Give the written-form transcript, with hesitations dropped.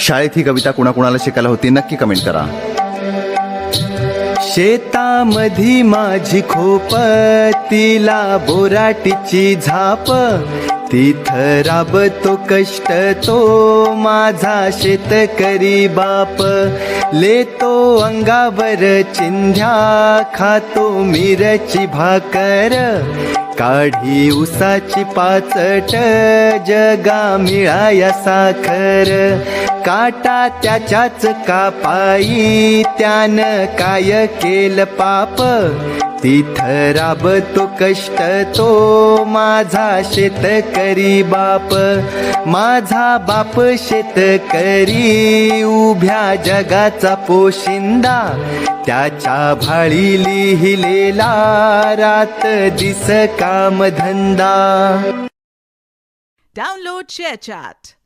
शाळेत ही कविता कुणाकुणाला शिकायला होती नक्की कमेंट करा. शेतामधी माझी खोप, तिला बोराटीची झाप, तिथं राबतो कष्ट तो माझा शेतकरी बाप. लेतो अंगावर चिंध्या, खातो मिरची भाकर, काढी उसाची पाचट, जगा मिळाया साखर. काटा त्याच्याच कापाई, त्यानं काय केलं पाप, तिथं राबतो कष्ट तो माझा शेतकरी बाप. माझा बाप शेतकरी, उभ्या जगाचा पोशिंदा, त्याच्या भाळी लिहिलेला रात दिस कामधंदा. Download ShareChat.